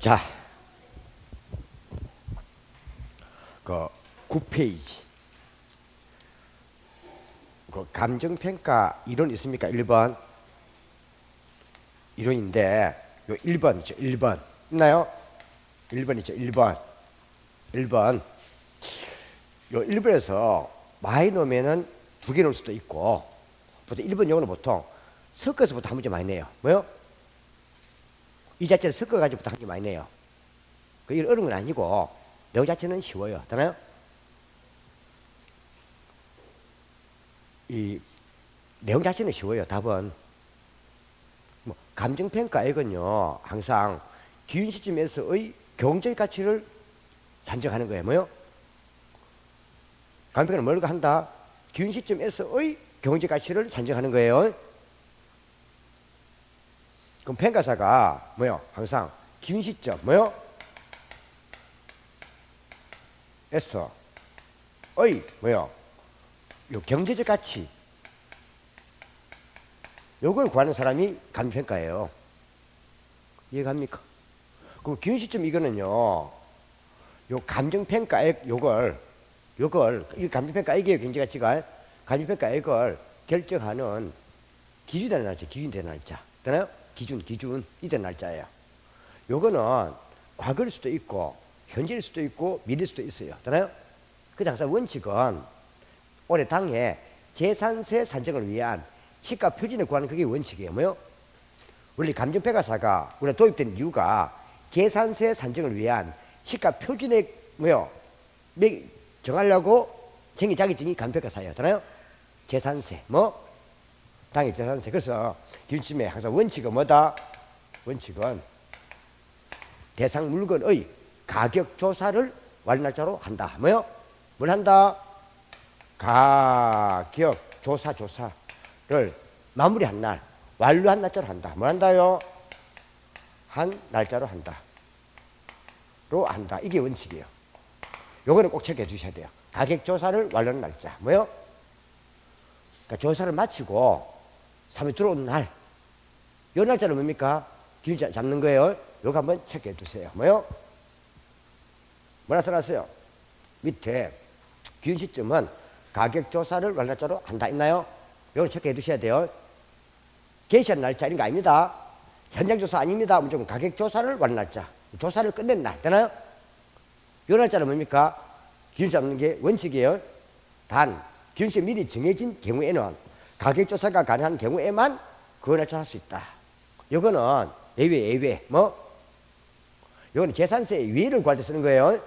자, 그 9페이지. 그 감정평가 이론 있습니까? 1번. 이론인데, 요 1번 있죠? 1번. 있나요? 1번 있죠? 1번. 1번. 요 1번에서 많이 넣으면은 두 개 넣을 수도 있고, 보통 1번 용어는 보통 섞어서부터 한 문제 많이 내요. 뭐요? 이 자체를 섞어가지고부터 한 게 많이 내요. 그게 어려운 건 아니고, 내용 자체는 쉬워요. 되나요? 이 내용 자체는 쉬워요. 답은 뭐 감정평가 이건요 항상 기준 시점에서의 경제적 가치를 산정하는 거예요. 뭐요? 감정평가는 뭘 한다? 기준 시점에서의 경제적 가치를 산정하는 거예요. 그럼 평가사가 뭐요? 항상 기준 시점 뭐요? 에서의 뭐요? 요 경제적 가치 요걸 구하는 사람이 감정평가예요. 이해갑니까? 그럼 기준 시점 이거는요 요 감정평가액 요걸 이 감정평가액이에요. 경제가치가 감정평가액을 결정하는 기준이 되는 날짜, 기준이 되는 날짜 되나요? 기준이 되는 날짜예요. 요거는 과거일 수도 있고 현재일 수도 있고 미래일 수도 있어요. 되나요? 그래서 항상 원칙은 올해 당해 재산세 산정을 위한 시가 표준을 구하는 그게 원칙이에요. 뭐요? 원래 감정평가사가 우리가 도입된 이유가 재산세 산정을 위한 시가 표준액 뭐요? 정하려고 생긴 자격증이 감정평가사예요. 되나요? 재산세 뭐? 당해 재산세. 그래서 기준점에 항상 원칙은 뭐다? 원칙은 대상 물건의 가격 조사를 완날짜로 한다. 뭐요? 뭘 한다? 가격 조사를 마무리한 날, 완료한 날짜로 한다. 뭘 한다요? 한 날짜로 한다. 로 한다. 이게 원칙이에요. 요거는 꼭 체크해 주셔야 돼요. 가격 조사를 완료한 날짜. 뭐요? 그러니까 조사를 마치고 사무실 들어온 날. 요 날짜는 뭡니까? 기준 잡는 거예요. 요거 한번 체크해 주세요. 뭐요? 뭐라 써놨어요? 밑에 기준 시점은 가격 조사를 완료 날짜로 한다. 있나요? 요거 체크해 두셔야 돼요. 게시한 날짜 이런 거 아닙니다. 현장 조사 아닙니다. 무조건 가격 조사를 완료 날짜. 조사를 끝낸 날. 되나요? 요 날짜는 뭡니까? 기준 잡는 게 원칙이에요. 단, 기준시 미리 정해진 경우에는 가격 조사가 가능한 경우에만 그 날짜 할 수 있다. 요거는 예외. 뭐? 요거는 재산세 위를 구할 때 쓰는 거예요.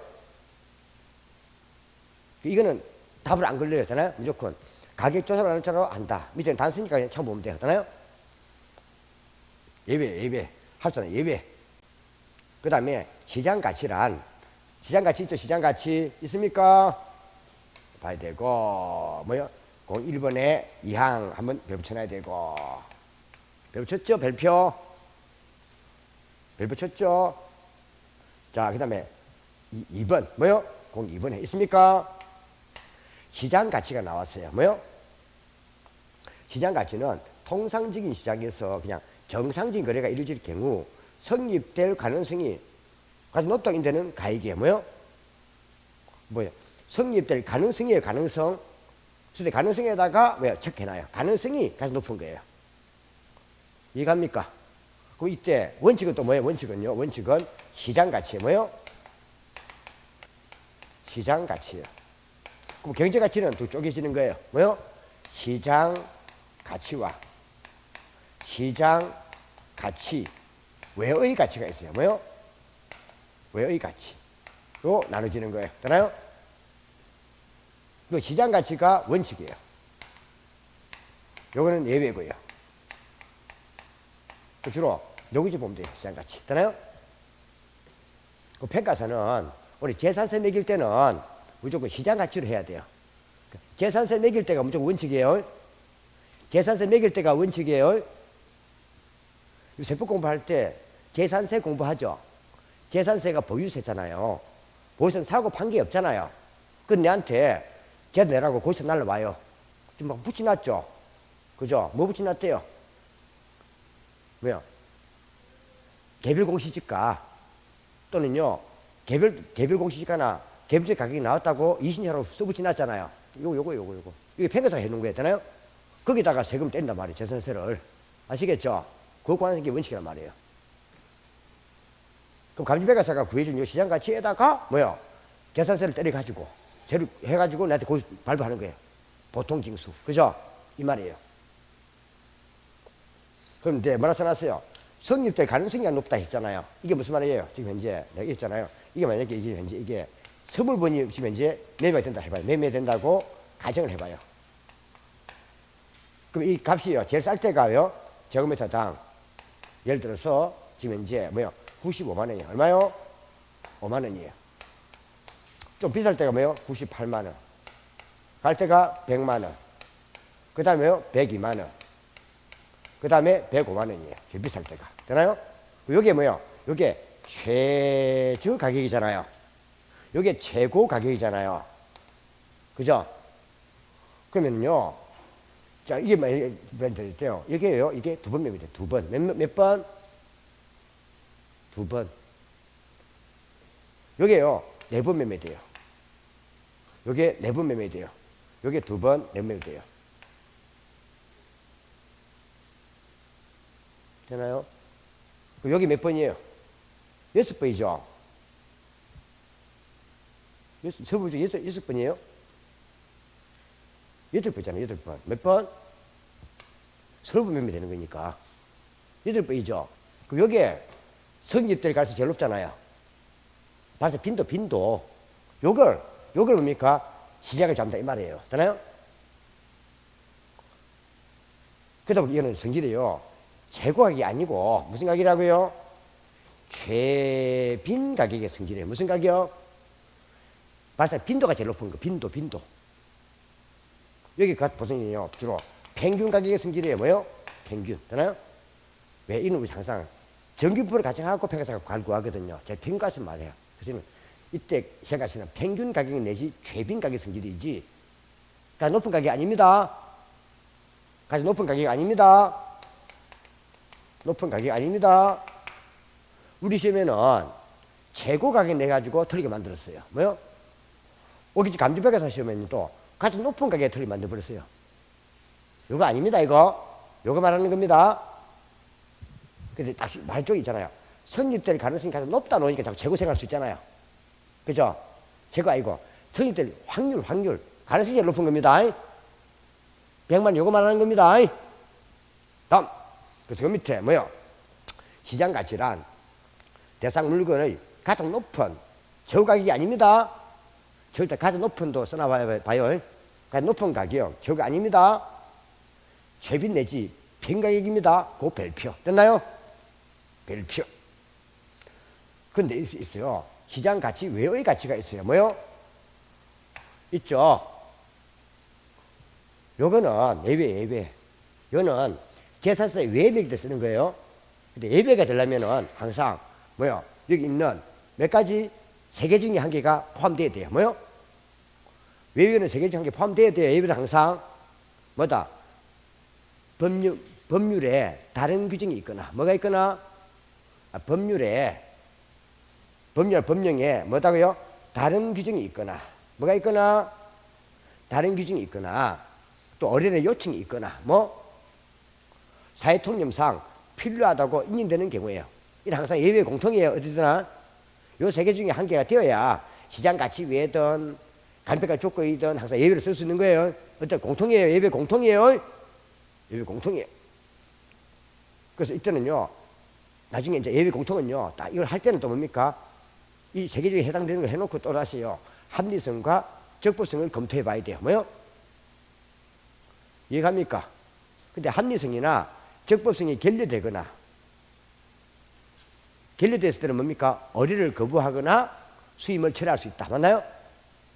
이거는 답을 안 걸려요. 되나요? 무조건. 가격 조사를 날짜로 한다. 밑에는 단수니까 그냥 처음 보면 돼요. 되나요? 예외. 할 수 있는 예외. 그 다음에 시장가치란, 시장가치 있죠? 시장가치 있습니까? 봐야 되고, 뭐요? 1번에 2항 한번 별 붙여놔야 되고. 별 붙였죠? 별표? 별 붙였죠? 자, 그 다음에 2번, 뭐요? 2번에 있습니까? 시장가치가 나왔어요. 뭐요? 시장가치는 통상적인 시장에서 그냥 정상적인 거래가 이루어질 경우 성립될 가능성이 가장 높다고 인되는 가액이에요. 뭐요? 성립될 가능성이에요. 가능성. 그래서 가능성에다가 체크해놔요. 가능성이 가장 높은 거예요. 이해갑니까? 그럼 이때 원칙은 또 뭐예요? 원칙은 시장가치예요. 뭐요? 시장가치예요. 그럼 경제가치는 두 쪼개지는 거예요. 뭐요? 시장가치와 시장가치 외의 가치가 있어요. 뭐요? 외의 가치로 나눠지는 거예요. 되나요? 그 시장가치가 원칙이에요. 요거는 예외고요. 주로 여기서 보면 돼요. 시장가치. 되나요? 그 평가사는 우리 재산세 매길 때는 무조건 시장가치로 해야 돼요. 재산세 매길 때가 무조건 원칙이에요. 재산세 매길 때가 원칙이에요. 세법 공부할 때 재산세 공부하죠. 재산세가 보유세잖아요. 보유세는 사고 판 게 없잖아요. 그 내한테 쟤 내라고 거기서 날라와요. 지금 막 붙여놨죠. 그죠? 뭐 붙여놨대요? '개별 공시지가 또는요 개별 공시지가나 개별적 가격이 나왔다고 이신자로 써붙이 놨잖아요. 요거 이게 팽거사가 해놓은 거였잖아요. 거기다가 세금 뗀단 말이에요. 재산세를. 아시겠죠? 그거 관한 게 원칙이란 말이에요. 그럼 감정평가사가 구해준 요 시장 가치에다가 뭐요? 재산세를 때려가지고 세를 해가지고 나한테 거기서 발부하는 거예요. 보통 징수. 그죠? 이 말이에요. 그럼 이제 뭐라 써놨어요? 성립될 가능성이 높다 했잖아요. 이게 무슨 말이에요? 지금 현재 내가 했잖아요. 이게 만약에 이게 현재 이게 서물번이 지금 현재 매매가 된다 해봐요. 매매된다고 가정을 해봐요. 그럼 이 값이요. 제일 쌀 때가요. 제곱미터당 예를 들어서 지금 현재 뭐요? 95만 원이에요. 얼마요? 5만 원이에요. 좀 비쌀 때가 뭐요? 98만 원. 갈 때가 100만 원. 그 다음에요? 102만 원. 그 다음에 105만 원이에요. 제일 비쌀 때가. 되나요? 요게 뭐요? 요게 최저 가격이잖아요. 요게 최고 가격이잖아요. 그죠? 그러면요. 자, 이게 몇 됐대요? 이게요. 이게 두 번 매매돼요. 두 번. 몇 번? 두 번. 요게요. 네 번 매매돼요. 요게 네 번 매매돼요. 요게 두 번 매매돼요. 되나요? 여기 몇 번이에요? 6번이죠? 서부 중 6번이에요? 8번이잖아요, 8번. 몇 번? 서부 매매되는 거니까. 8번이죠? 그럼 여기에 성립될 가능성이 제일 높잖아요. 발생 빈도. 요걸 뭡니까? 시작을 잡는다, 이 말이에요. 되나요? 그러다 보니 이거는 성질이에요. 재고 가격이 아니고 무슨 가격이라고요? 최빈 가격의 성질이에요. 무슨 가격? 발생 빈도가 제일 높은 거. 빈도. 여기 보성이요. 주로 평균 가격의 성질이에요. 뭐요? 평균. 되나요? 왜 이놈이 항상 정규표를 같이 갖고 평가사가 구하거든요. 제가 평가하신 말이에요. 그래서 이때 시작하시는 평균 가격 내지 최빈 가격 성질이지. 가장 높은 가격이 아닙니다. 가장 높은 가격이 아닙니다. 높은 가격이 아닙니다. 우리 시험에는 최고 가격 내가지고 틀리게 만들었어요. 뭐요? 오기지 감정평가사 시험에는 또 가장 높은 가격에 틀리게 만들어버렸어요. 요거 아닙니다, 이거. 요거 말하는 겁니다. 근데 딱 말쪽이 있잖아요. 성립될 가능성이 가장 높다 놓으니까 자꾸 재고 생각할 수 있잖아요. 그죠? 재고 아니고 성립될 확률. 가능성이 제일 높은 겁니다. 100만 요거 말하는 겁니다. 다음. 그래서 그 밑에 뭐요? 시장 가치란 대상 물건의 가장 높은 저가 가격이 아닙니다. 절대 가장 높은도 써놔봐요. 가장 높은 가격 저가 아닙니다. 최빈 내지 평 가격입니다. 그 별표. 됐나요? 별표. 근데 있어요. 시장 가치 외의 가치가 있어요. 뭐요? 있죠. 요거는 예외. 요는 재산세 외배일 때 쓰는 거예요. 근데 예배가 되려면은 항상 뭐요? 여기 있는 몇 가지 세 개 중에 한 개가 포함되어야 돼요. 뭐요? 외외는 세 개 중에 한 개 포함되어야 돼요. 예배는 항상 뭐다? 법률에 다른 규정이 있거나 뭐가 있거나 법령에 뭐다고요? 다른 규정이 있거나 뭐가 있거나 다른 규정이 있거나 또 어린애 요청이 있거나 뭐 사회통념상 필요하다고 인정되는 경우에요. 이는 항상 예외 공통이에요. 어디서나 요 세 개 중에 한 개가 되어야 시장 가치 외든 간편가 조건이든 항상 예외를 쓸 수 있는 거예요. 어떤 공통이에요. 예외 공통이에요. 예외 공통이에요. 그래서 이때는요. 나중에 이제 예외 공통은요. 딱 이걸 할 때는 또 뭡니까? 이 세 개 중에 해당되는 걸 해놓고 또 다시요. 합리성과 적법성을 검토해 봐야 돼요. 뭐요? 이해갑니까? 근데 합리성이나 적법성이 결여되거나 결여됐을 때는 뭡니까? 어리를 거부하거나 수임을 철회할 수 있다. 맞나요?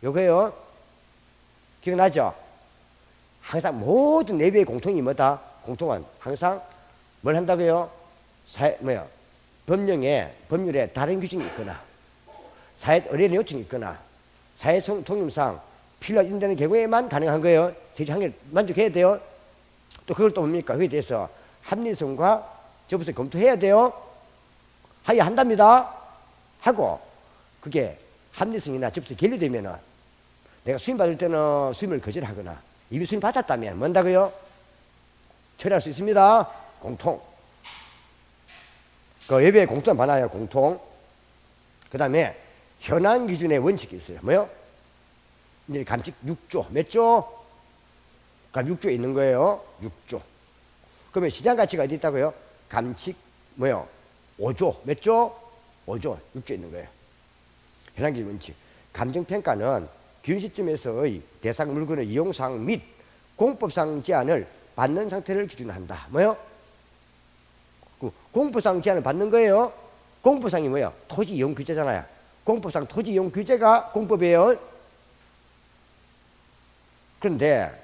요거예요. 기억나죠? 항상 모든 내부의 공통이 뭐다? 공통은 항상 뭘 한다고요? 법률에 다른 규정이 있거나 어린애 요청이 있거나 사회통념상 필요가 있는 경우에만 가능한 거예요. 세지 한 개 만족해야 돼요. 또 그걸 또 뭡니까? 거기에 대해서 합리성과 적법성 검토해야 돼요. 하야 한답니다. 하고 그게 합리성이나 접수 결리되면은 내가 수임 받을 때는 수임을 거절하거나 이미 수임 받았다면 뭔다고요? 처리할 수 있습니다. 공통. 그 예배에 공통 많아요. 공통. 그 다음에 현황 기준의 원칙이 있어요. 뭐요? 이제 감칙 6조. 몇 조? 그럼 6조에 있는 거예요. 6조. 그러면 시장 가치가 어디 있다고요? 감칙 뭐요? 5조. 몇 조? 5조. 6조에 있는 거예요. 현황 기준 원칙. 감정평가는 기준 시점에서의 대상 물건의 이용사항 및 공법상 제한을 받는 상태를 기준으로 한다. 뭐요? 공법상 제한을 받는 거예요. 공법상이 뭐예요? 토지 이용 규제잖아요. 공법상 토지 이용 규제가 공법이에요. 그런데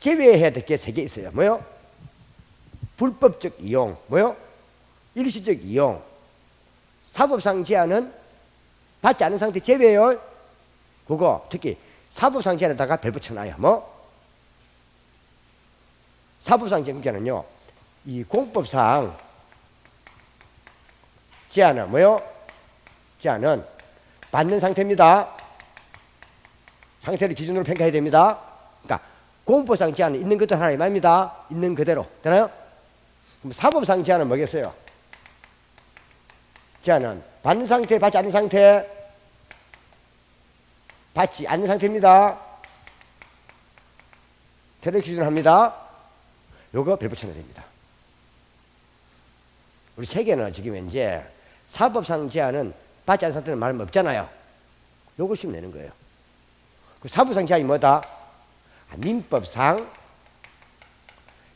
제외해야 될 게 3개 있어요. 뭐요? 불법적 이용, 뭐요? 일시적 이용. 사법상 제한은 받지 않은 상태 제외예요. 그거 특히 사법상 제한에다가 별 붙여놔요. 뭐? 사법상 제한은요, 이 공법상 제한은 뭐요? 제한은 받는 상태입니다. 상태를 기준으로 평가해야 됩니다. 그러니까 공법상 제한은 있는 그대로 하라 이 말입니다. 있는 그대로. 되나요? 그럼 사법상 제한은 뭐겠어요? 제한은 받는 상태, 받지 않는 상태, 받지 않는 상태입니다. 태를 기준으로 합니다. 요거 별 붙여야 됩니다. 우리 세계는 지금 이제 사법상 제한은 받지 않은 상태는 말은 없잖아요. 요걸 씌우면 되는 거예요. 그 사법상 제한이 뭐다? 민법상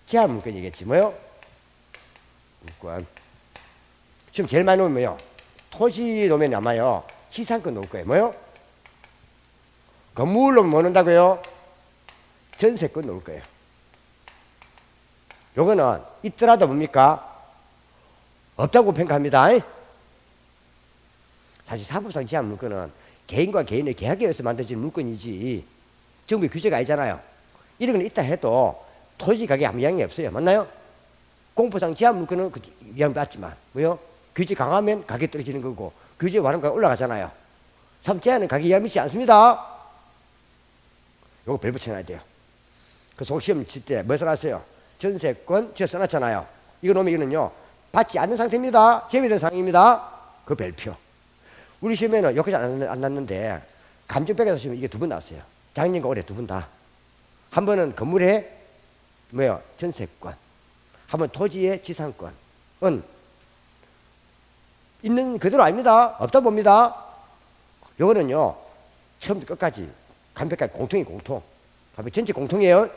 제한 물건이겠지. 뭐요? 물건. 지금 제일 많이 놓으면 뭐요? 토지 놓으면 아마요 지상권 놓을 거예요. 뭐요? 건물 놓으면 뭐 놓는다고요? 전세권 놓을 거예요. 요거는 있더라도 뭡니까? 없다고 평가합니다. 사실 사법상 제한 물건은 개인과 개인의 계약에 의해서 만들어진 물건이지 정부의 규제가 아니잖아요. 이런 건 있다 해도 토지 가격에 아무 영향이 없어요. 맞나요? 공법상 제한 물건은 영향 받지만 뭐요? 규제 강하면 가격이 떨어지는 거고 규제 완화가 올라가잖아요. 사법 제한은 가격에 영향 미치지 않습니다. 요거 별 붙여놔야 돼요. 그 속시험 칠 때 뭐 써놨어요? 전세권 제가 써놨잖아요. 이거 놓으면 이거는요 받지 않는 상태입니다. 제외된 상황입니다. 그 별표. 우리 시험에는 여기까지 안 났는데 감정평가에서 시험 이게 2번 나왔어요. 작년과 올해 2번 다. 한 번은 건물의 뭐요? 전세권. 한 번 토지의 지상권은 있는 그대로 아닙니다. 없다 봅니다. 요거는요 처음부터 끝까지 감평가 공통이 공통. 전체 공통이에요.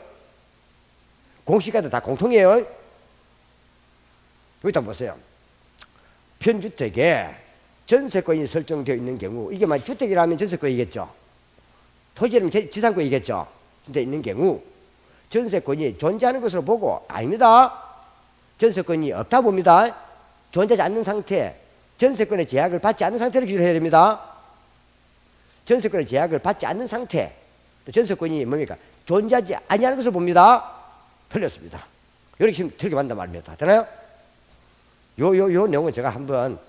공시가도 다 공통이에요. 여기다 보세요. 편주택에 전세권이 설정되어 있는 경우 이게 만약 주택이라면 전세권이겠죠. 토지라면 지상권이겠죠. 근데 있는 경우 전세권이 존재하는 것으로 보고 아닙니다. 전세권이 없다 봅니다. 존재하지 않는 상태, 전세권의 제약을 받지 않는 상태를 기준해야 됩니다. 전세권의 제약을 받지 않는 상태, 전세권이 뭡니까? 존재하지 아니하는 것을 봅니다. 틀렸습니다. 이렇게 지금 틀리게 만든단 말입니다. 되나요? 요 내용은 제가 한번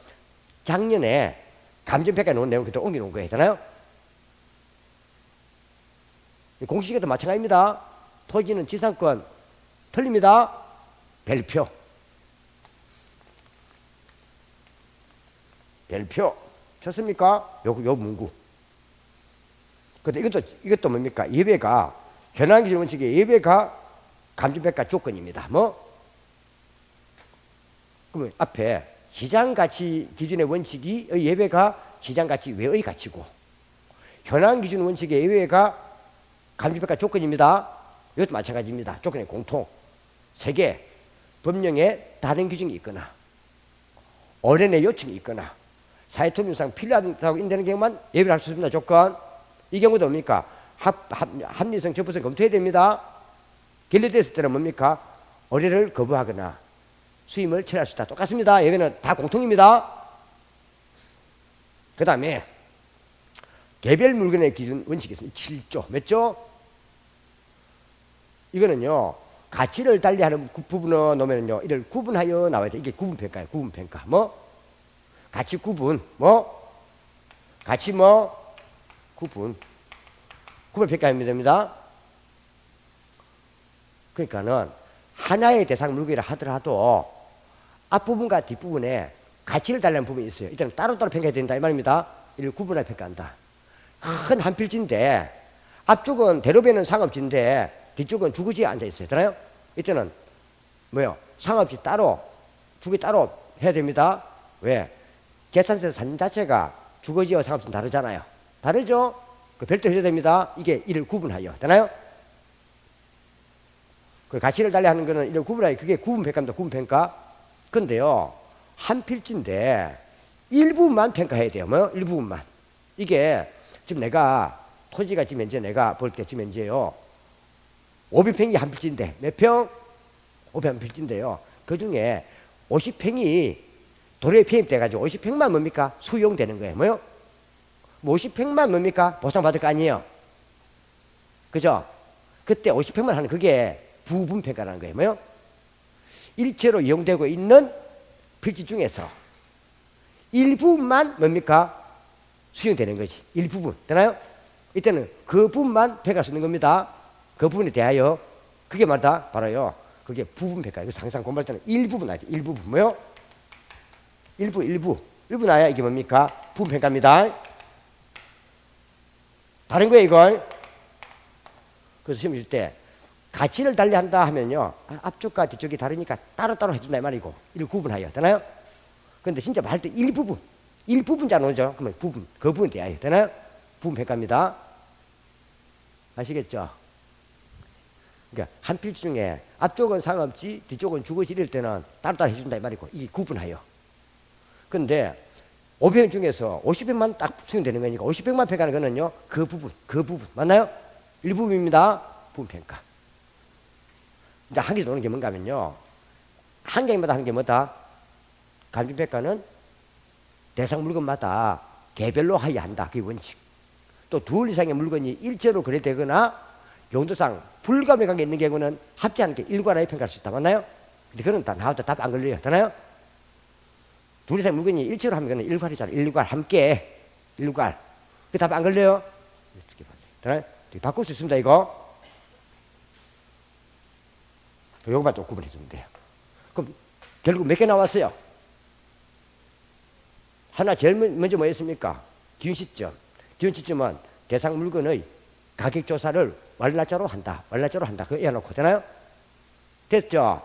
작년에 감정평가에 놓은 내용 그때 옮겨놓은 거예요. 되나요? 공시계도 마찬가지입니다. 토지는 지상권 틀립니다. 별표. 별표. 쳤습니까? 요 문구. 근데 이것도 뭡니까? 예배가, 현황기준 원칙의 예배가 감정평가 조건입니다. 뭐? 그러면 앞에 시장가치 기준의 원칙이 예배가 시장가치 외의 가치고, 현황기준 원칙의 예배가 감정평가 조건입니다. 이것도 마찬가지입니다. 조건의 공통. 3개, 법령에 다른 규정이 있거나, 어련의 요청이 있거나, 사회통념상 필요하다고 인되는 경우만 예배를 할 수 있습니다. 조건. 이 경우도 뭡니까? 합리성, 적법성 검토해야 됩니다. 결례됐을 때는 뭡니까? 의뢰를 거부하거나 수임을 처리할 수 있다. 똑같습니다. 여기는 다 공통입니다. 그 다음에 개별 물건의 기준 원칙이 있습니다. 7조. 몇 조? 이거는요 가치를 달리하는 부분을 놓으면요 이를 구분하여 나와야 돼. 이게 구분평가예요. 구분평가. 뭐? 가치 구분, 뭐? 가치 뭐? 구분. 구분 평가하면 됩니다. 그러니까는 하나의 대상 물건이라 하더라도 앞부분과 뒷부분에 가치를 달리는 부분이 있어요. 일단 따로따로 평가해야 된다 이 말입니다. 이를 구분해 평가한다. 큰 한 필지인데 앞쪽은 대로변은 상업지인데 뒤쪽은 주거지에 앉아 있어요. 되나요? 이때는 뭐요? 상업지 따로 주거 따로 해야 됩니다. 왜? 계산서 산 자체가 주거지와 상업지는 다르잖아요. 다르죠? 그 별도 해야 됩니다. 이게 이를 구분하여. 되나요? 그 가치를 달리하는 거는 이를 구분하여. 그게 구분평가입니다. 구분평가. 근데요, 한 필지인데 일부분만 평가해야 돼요. 뭐요? 일부분만. 이게 지금 내가 토지가 지금 현재 내가 볼 때 지금 현재요 500평이 한 필지인데 몇 평? 500 한 필지인데요. 그 중에 50평이 도로에 편입돼 가지고 50평만 뭡니까? 수용되는 거예요. 뭐요? 뭐 50평만 뭡니까? 보상받을 거 아니에요. 그죠? 그때 50평만 하는 그게 부분평가라는 거예요. 뭐요? 일체로 이용되고 있는 필지 중에서 일부분만 뭡니까? 수용되는 거지. 일부분. 되나요? 이때는 그 부분만 평가할 수 있는 겁니다. 그 부분에 대하여 그게 말다 바로요. 그게 부분평가예요. 그래서 항상 공부할 때는 일부분 나지. 일부분. 뭐요? 일부 나야 이게 뭡니까? 부분평가입니다. 다른 거예요 이걸. 그래서 시험 줄 때 가치를 달리한다 하면요 앞쪽과 뒤쪽이 다르니까 따로따로 해준다 이 말이고 이를 구분하여. 되나요? 그런데 진짜 말 때 일부분 잘 오죠. 그러면 부분, 그 부분에 대하여. 되나요? 부분평가입니다. 아시겠죠? 그러니까 한 필지 중에 앞쪽은 상업지, 뒤쪽은 주거지 이럴 때는 따로따로 해준다 이 말이고 이게 구분하여. 근데 500평 중에서 50평만 딱 수용되는 거니까 50평만 평가하는 거는요 그 부분 맞나요? 일부분입니다. 부분평가. 이제 한 개 더 오는 게 뭔가 하면요 한 개마다 하는 게 뭐다? 감정평가는 대상 물건마다 개별로 하여야 한다. 그게 원칙. 또 둘 이상의 물건이 일체로 거래되거나 용도상 불가분의 관계 있는 경우는 합치하는 게 일괄하여 평가할 수 있다. 맞나요? 근데 그건 다 나와도 답 안 걸려요. 되나요? 둘 이상의 물건이 일체로 하면 그는 일괄이잖아요. 일괄 함께 일괄. 그 답 안 걸려요? 되나요? 바꿀 수 있습니다. 이거. 요것만 좀 구분해 주면 돼요. 그럼 결국 몇 개 나왔어요? 하나 제일 먼저 뭐였습니까? 기준 시점. 기준 시점은 대상 물건의 가격 조사를 월날짜로 한다. 그거 해놓고 되나요? 됐죠?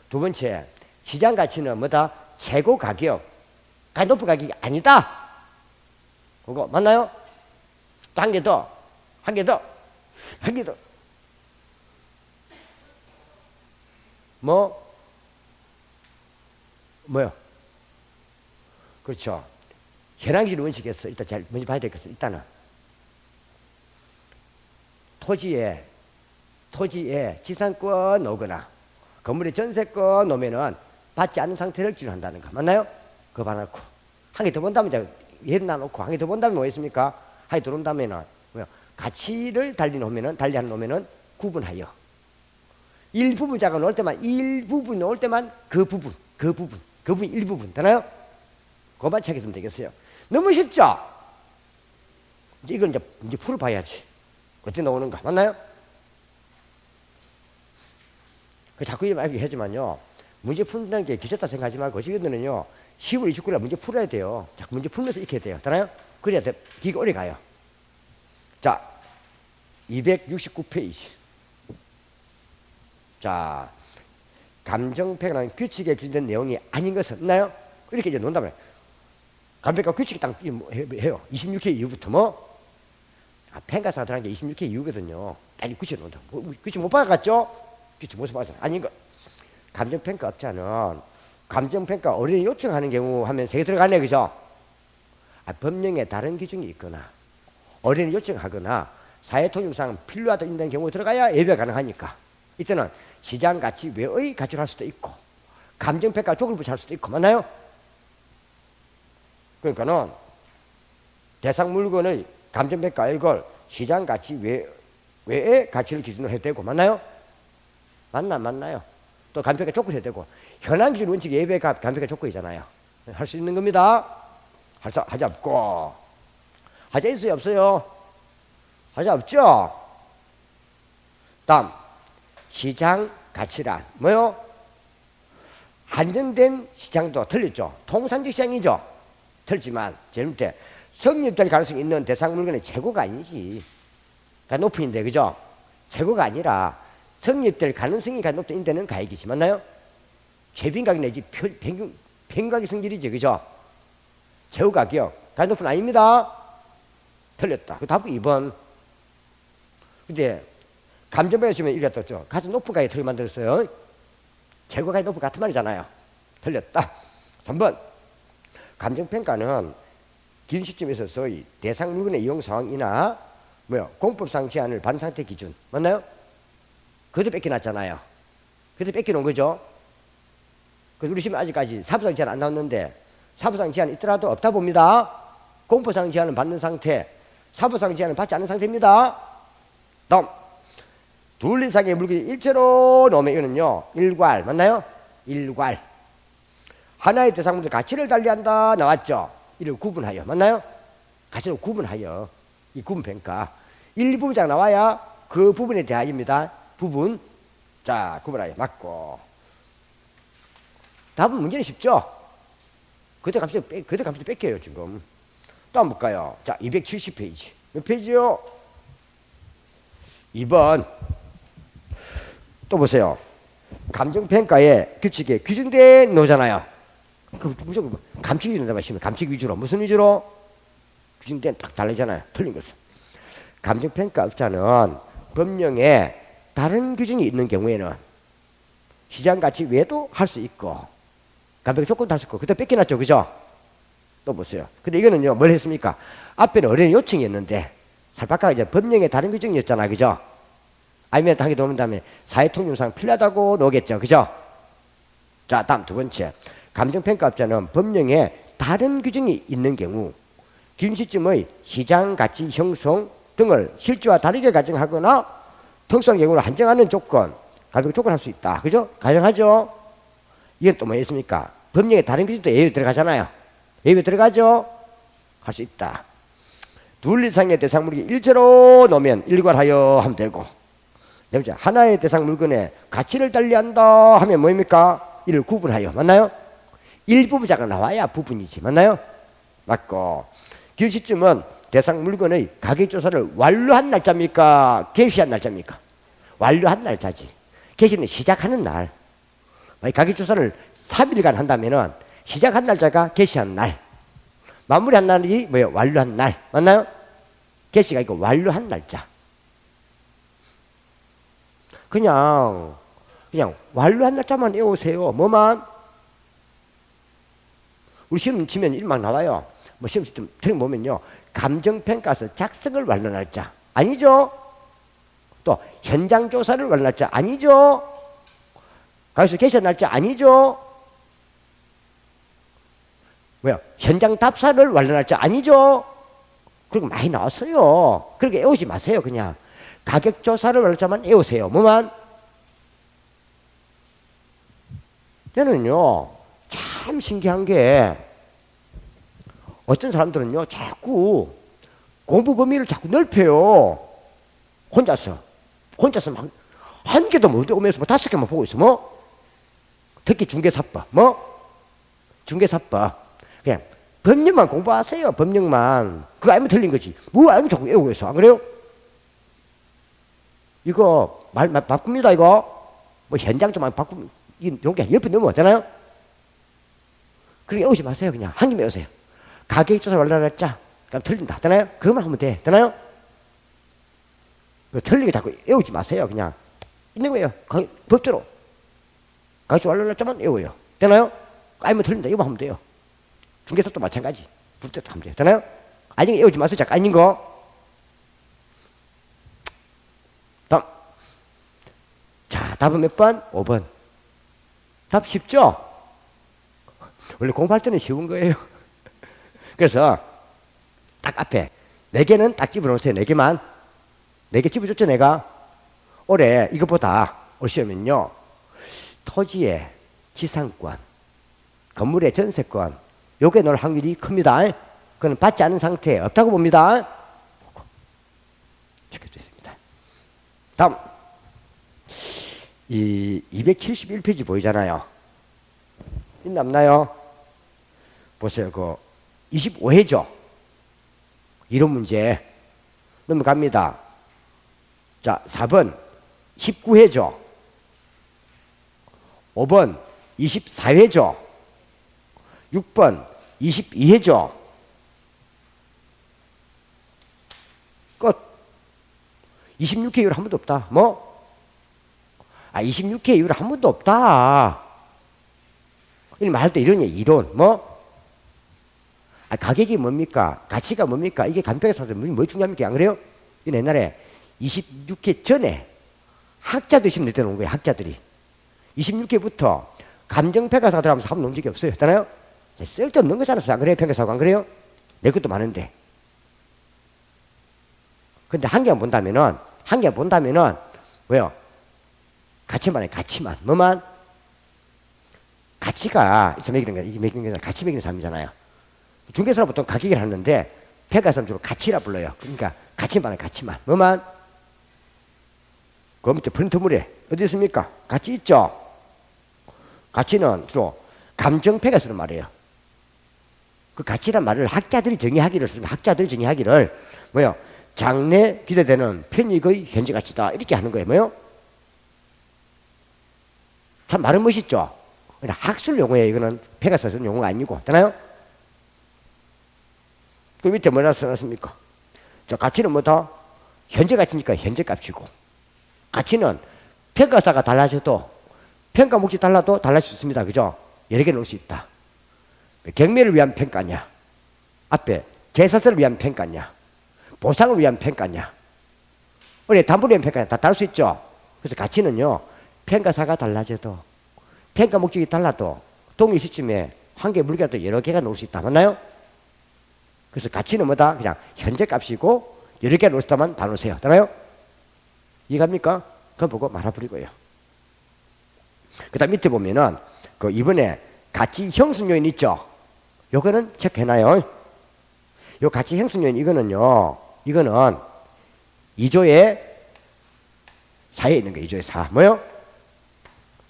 두 번째, 시장 가치는 뭐다? 최고 가격. 높은 가격이 아니다. 그거 맞나요? 또 한 개 더. 뭐요? 그렇죠. 현황기준 원칙에서 일단 잘 먼저 봐야 되겠어요. 일단은 토지에 지상권 오거나 건물에 전세권 오면은 받지 않는 상태를 기준한다는 거 맞나요? 그거 봐놓고 한 개 더 본다면 이제 예를 나놓고 한 개 더 본다면 뭐 있습니까? 한 개 더 본다면은 뭐요? 가치를 달리하는 오면은 구분하여 일부분자가 나올 때만 그 부분 일부분 되나요? 그것만 찾으면 되겠어요. 너무 쉽죠? 이건 이제 문제 풀어봐야지. 어떻게 나오는가 맞나요? 그 자꾸 얘기하지만요 문제 푼다는 게 귀찮다 생각하지 말고 어찌됐든요 10월 29일 문제 풀어야 돼요. 자꾸 문제 풀면서 익혀야 돼요. 되나요? 그래야 기가 오래 가요. 자 269페이지. 자 감정평가는 규칙에 규정된 내용이 아닌 것은 없나요? 이렇게 이제 논다면 감정평가 규칙이 딱 해요. 26회 이후부터 평가사가 들어간 게 26회 이후거든요. 아니 규칙 논다. 규칙 못 받아갔죠? 규칙 못 받아갔죠. 아닌 거. 감정평가 업자는 감정평가 어린이 요청하는 경우 하면 세 개 들어가네, 그죠? 법령에 다른 기준이 있거나 어린이 요청하거나 사회통념상 필요하다 있는 경우에 들어가야 예배가 가능하니까 이때는 시장 가치 외의 가치를 할 수도 있고 감정평가 쪽을 붙일 수도 있고 맞나요? 그러니까는 대상 물건의 감정평가 이걸 시장 가치 외의 가치를 기준으로 해도 되고 맞나요? 맞나요? 또 감정평가 조건 해도 되고 현황 기준 원칙 예배 감정평가 조건이잖아요. 할 수 있는 겁니다. 하자 없고. 하자 있어요 없어요? 하자 없죠? 다음 시장 가치란 뭐요? 한정된 시장도 틀렸죠. 통상적 시장이죠. 틀리지만 제일 밑에 성립될 가능성이 있는 대상 물건의 재고가 아니지. 그러니까 높은인데 그죠? 재고가 아니라 성립될 가능성이 높은 데는 가액이지. 맞나요? 최빈가격 내지 평가격 성질이지. 그죠? 재고 가격 가장 높은 아닙니다. 틀렸다. 그 답은 2번. 근데 감정평가 시험에 이렇게 떴죠. 가장 높은 가격이 틀리 만들었어요. 재고 가격이 높은 같은 말이잖아요. 틀렸다. 3번. 감정평가는 기준 시점에 있어서의 대상 물건의 이용 상황이나 공법상 제한을 받은 상태 기준. 맞나요? 그것도 뺏겨놨잖아요. 그것도 뺏겨놓은 거죠. 그래서 우리 시험 아직까지 사부상 제한 안 나왔는데 사부상 제한 있더라도 없다 봅니다. 공법상 제한은 받는 상태, 사부상 제한은 받지 않는 상태입니다. 다음 둘 이상의 물건이 일체로 나오면 이거는요 일괄. 맞나요? 일괄. 하나의 대상 물건의 가치를 달리한다 나왔죠. 이를 구분하여. 맞나요? 가치를 구분하여. 이 구분평가 일부분장 나와야 그 부분에 대하여입니다. 부분. 자 구분하여. 맞고. 답은 문제는 쉽죠? 그때 감시 뺏겨요 지금. 또 한번 볼까요? 자 270페이지 몇 페이지요? 2번. 또 보세요. 감정평가의 규칙에 규정된 노잖아요. 그 무조건 감칙 위주로 마시면 감칙 위주로. 무슨 위주로? 규정된 딱 달라잖아요. 틀린 것은. 감정평가업자는 법령에 다른 규정이 있는 경우에는 시장 가치 외에도 할 수 있고 감평 조건도 할 수 있고. 그때 뺏겨놨죠. 그죠? 또 보세요. 근데 이거는요 뭘 했습니까? 앞에는 어린이 요청이었는데 살바꿔 이제 법령에 다른 규정이었잖아. 그죠? 아니면 당연히 도는 다음에 사회통념상 필요하다고 놓겠죠. 그죠? 자 다음 두 번째. 감정평가업자는 법령에 다른 규정이 있는 경우 기준 시점의 시장 가치 형성 등을 실제와 다르게 가정하거나 특수한 경우를 한정하는 조건, 감평 조건할 수 있다. 그죠? 가정하죠? 이건 또 뭐였습니까? 법령에 다른 규정도 예외 들어가잖아요. 예외 들어가죠? 할 수 있다. 둘 이상의 대상 물건이 일체로 놓으면 일괄하여 하면 되고, 하나의 대상 물건의 가치를 달리한다 하면 뭐입니까? 이를 구분하여. 맞나요? 일부분자가 나와야 부분이지. 맞나요? 맞고. 기준 시점은 대상 물건의 가격조사를 완료한 날짜입니까? 개시한 날짜입니까? 완료한 날짜지. 개시는 시작하는 날. 가격조사를 3일간 한다면은 시작한 날짜가 개시한 날, 마무리한 날이 뭐예요? 완료한 날. 맞나요? 개시가 이거 완료한 날짜. 그냥 완료한 날짜만 외우세요. 뭐만? 우리 시험 치면 일막 나와요. 뭐 시험 좀 들어보면요. 감정평가서 작성을 완료한 날짜. 아니죠? 또 현장조사를 완료한 날짜. 아니죠? 가격서 개시한 날짜. 아니죠? 뭐야? 현장 답사를 완료한 날짜. 아니죠? 그리고 많이 나왔어요. 그렇게 외우지 마세요. 그냥 가격조사를 완료한 날짜만 외우세요. 뭐만? 얘는요 참 신기한 게 어떤 사람들은요 자꾸 공부 범위를 자꾸 넓혀요. 혼자서 막 한 개도 못 오면서 뭐 5개만 보고 있어. 뭐 특히 중개사법, 중개사법 그냥 법령만 공부하세요. 법령만. 그거 알면 틀린 거지. 뭐 알고 자꾸 외우고 있어. 안 그래요? 이거 바꿉니다. 이거 뭐 현장 좀 바꾸면 용기 10번 넘으면 되나요? 그렇게 외우지 마세요. 그냥 한 개만 외우세요. 가격조사 완료했자 그럼 틀린다. 되나요? 그것만 하면 돼. 되나요? 틀리게 자꾸 외우지 마세요. 그냥 있는 거예요. 법대로 가격조사 완료했자만 외워요. 되나요? 알면 틀린다. 이거 하면 돼요. 중개사도 마찬가지. 법대로 하면 돼요. 되나요? 아닌 거 외우지 마세요. 자꾸 아닌 거. 다음. 자, 답은 몇 번? 5번. 답 쉽죠? 원래 공부할 때는 쉬운 거예요. 그래서 딱 앞에 4개는 딱 집어놓으세요. 4개만. 4개 집어줬죠 내가. 올해 이것보다 올 시험은요 토지의 지상권, 건물의 전세권 요게 넣을 확률이 큽니다. 그건 받지 않은 상태에 없다고 봅니다. 체크해주겠습니다. 다음 이 271페이지 보이잖아요. 있나 없나요? 보세요. 그 25회죠. 이론 문제 넘어갑니다. 자, 4번 19회죠. 5번 24회죠. 6번 22회죠. 끝. 26회 이후로 한 번도 없다. 뭐? 26회 이후로 한 번도 없다. 이 말할 때 이론이야, 이론. 뭐? 가격이 뭡니까? 가치가 뭡니까? 이게 간편하게 사서 뭐 중요합니까? 안 그래요? 이 옛날에 26회 전에 학자들이 시험 낼 때 놓은 거예요. 학자들이 26회부터 감정평가사가 들어가면서 한번 놓은 적이 없어요. 했잖아요. 쓸데없는 거잖아요. 안 그래요? 평가사고 안 그래요? 내 것도 많은데. 근데 한 개만 본다면은 뭐요? 가치만 해. 가치만. 뭐만? 가치가 있어 매기는 거야. 이게 매기는 거잖아. 가치 매기는 사람이잖아요. 중개사는 보통 가격을 하는데 평가사는 주로 가치라 불러요. 그러니까 가치만 해. 가치만. 뭐만? 그 밑에 프린트물에 어디 있습니까? 가치 있죠? 가치는 주로 감정평가 쓰는 말이에요. 그 가치란 말을 학자들이 정의하기를 뭐요? 장래 기대되는 편익의 현재 가치다 이렇게 하는 거예요. 뭐요? 참 말은 멋있죠? 그냥 학술 용어예요. 이거는 평가서 쓰는 용어가 아니고. 되나요? 그 밑에 뭐라 써놨습니까? 저 가치는 뭐다? 현재 가치니까 현재 값이고, 가치는 평가사가 달라져도 평가 몫이 달라도 달라질 수 있습니다. 그죠? 여러 개 놓을 수 있다. 경매를 위한 평가냐, 앞에 제사서를 위한 평가냐, 보상을 위한 평가냐, 우리 담보를 위한 평가냐, 다 다를 수 있죠. 그래서 가치는요, 평가사가 달라져도 평가 목적이 달라도 동일 시점에 한 개 물건도 여러 개가 놓을 수 있다. 맞나요? 그래서 가치는 뭐다? 그냥 현재 값이고 여러 개 놓을 수 있다만 다 놓으세요. 되나요? 이해갑니까? 그거 보고 말아버리고요. 그 다음 밑에 보면은 그 이번에 가치 형성 요인 있죠? 요거는 체크해놔요. 요 가치 형성 요인 이거는 2조의 4에 있는 거예요. 2조의 4. 뭐요?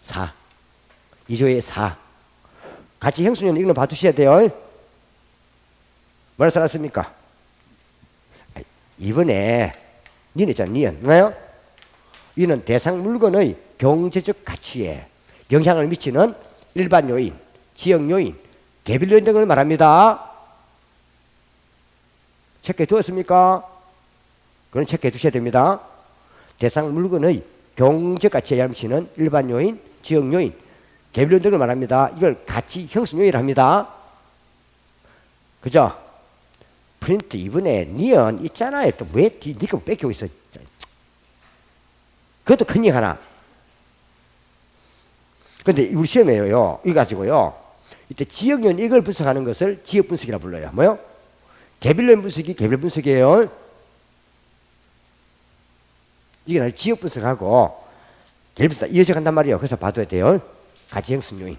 4. 2조의 4. 가치 형성 요인 이거는 봐두셔야 돼요. 뭐라 써놨습니까? 이번에 니은 있잖아. 니은. 맞나요? 이는 대상 물건의 경제적 가치에 영향을 미치는 일반 요인, 지역 요인, 개별 요인 등을 말합니다. 체크해 두었습니까? 그건 체크해 두셔야 됩니다. 대상 물건의 경제 가치에 영향을 미치는 일반 요인, 지역 요인, 개별 요인 등을 말합니다. 이걸 가치 형성 요인을 합니다. 그죠? 프린트 이번에 니은 있잖아요. 또 왜 니가 뺏기고 있어? 그것도 큰 일 하나. 근데 우리 시험에요. 이거 가지고요. 이때 지역요인 이걸 분석하는 것을 지역 분석이라 불러요. 뭐요? 개별요인 분석이 개별 분석이에요. 이게 지역 분석하고 개별 분석 이어져 간단 말이에요. 그래서 봐둬야 돼요. 가치 형성 요인.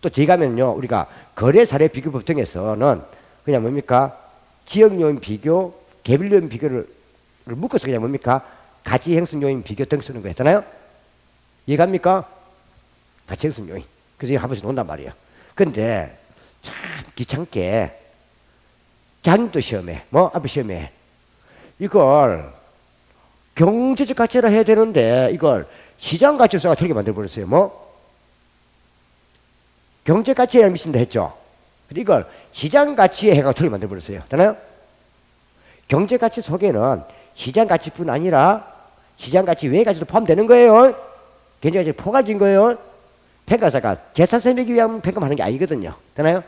또 뒤에 가면요. 우리가 거래 사례 비교법 등에서는 그냥 뭡니까? 지역 요인 비교, 개별 요인 비교를 묶어서 그냥 뭡니까? 가치 형성 요인 비교 등 쓰는 거 했잖아요. 이해갑니까? 가치 형성 요인. 그래서 이거 한 번씩 논단 말이에요. 근데 참 귀찮게 장도 시험에 앞에 시험에 이걸 경제적 가치라 해야 되는데 이걸 시장 가치로 써가 틀리게 만들어 버렸어요. 경제 가치에 미친다 했죠. 이걸 시장 가치에 해가 틀리게 만들어 버렸어요. 되나요? 경제 가치 속에는 시장 가치뿐 아니라 시장 가치 외의 가치도 포함되는 거예요. 경제 가치 포괄적인 거예요. 평가사가 재산세 매기 위한 평가하는 게 아니거든요. 되나요?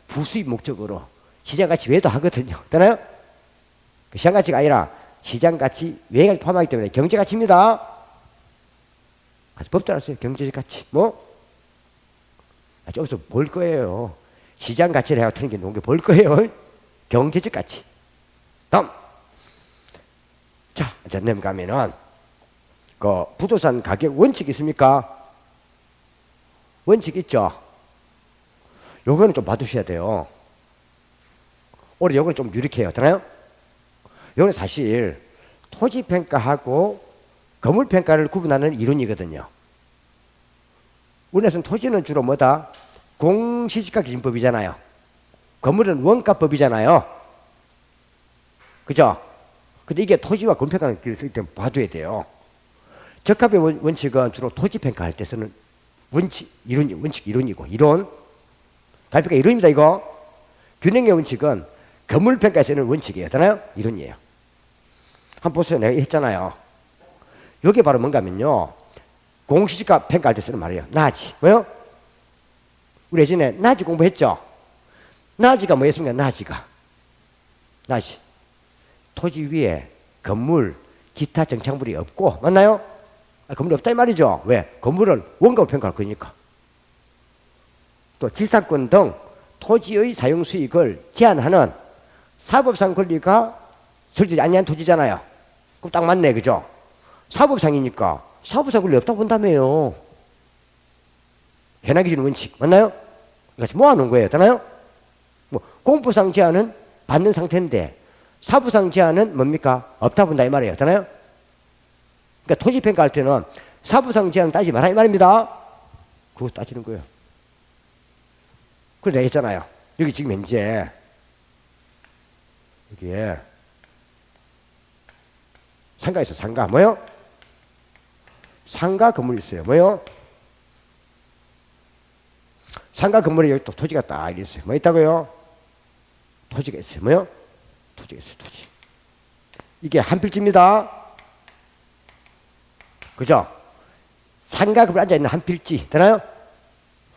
부수입 목적으로 시장 가치 외도 하거든요. 되나요? 시장 가치가 아니라 시장 가치 외가 포함하기 때문에 경제 가치입니다. 법도 알았어요. 경제적 가치. 저기서 볼 거예요. 시장 가치를 해가 틀린 게 놓은 게 볼 거예요. 경제적 가치. 다음. 자, 넘어가면은 그 부동산 가격 원칙 있습니까? 원칙 있죠. 요거는 좀 봐두셔야 돼요. 오히려 요건 좀 유력해요. 되나요? 요건 사실 토지평가하고 건물평가를 구분하는 이론이거든요. 우리나라에서는 토지는 주로 뭐다? 공시지가 기준법이잖아요. 건물은 원가법이잖아요. 그죠? 근데 이게 토지와 건물평가는 쓸 때 봐줘야 돼요. 적합의 원칙은 주로 토지평가할 때 쓰는 원칙 이론이고, 이론. 가격평가 이론입니다, 이거. 균형의 원칙은 건물평가에 쓰는 원칙이에요. 되나요? 이론이에요. 한번 보세요. 내가 했잖아요. 이게 바로 뭔가 하면요. 공시지가 평가할 때 쓰는 말이에요. 나지. 뭐요? 우리 예전에 나지 공부했죠? 나지가 뭐였습니까? 나지가. 나지. 토지 위에 건물, 기타 정착물이 없고, 맞나요? 건물이 없다 이 말이죠. 왜? 건물은 원가로 평가할 거니까. 또 지상권 등 토지의 사용 수익을 제한하는 사법상 권리가 설정되지 아니한 토지잖아요. 그럼 딱 맞네, 그죠? 사법상이니까 사법상 권리 없다고 본다며요. 현행 기준 원칙 맞나요? 같이 모아놓은 거예요, 되나요? 뭐 공법상 제한은 받는 상태인데 사법상 제한은 뭡니까? 없다 본다 이 말이에요, 되나요? 그러니까 토지 평가할 때는 사법상 제한 따지지 마라 이 말입니다. 그거 따지는 거예요. 그래서 내가 했잖아요. 여기 지금 현재 여기에 상가 있어. 상가 뭐요? 상가 건물이 있어요. 뭐요? 상가 건물에 여기 또 토지가 딱 있어요. 뭐 있다고요? 토지가 있어요. 뭐요? 토지가 있어요. 토지. 이게 한 필지입니다. 그죠? 상가 건물 앉아 있는 한 필지 되나요?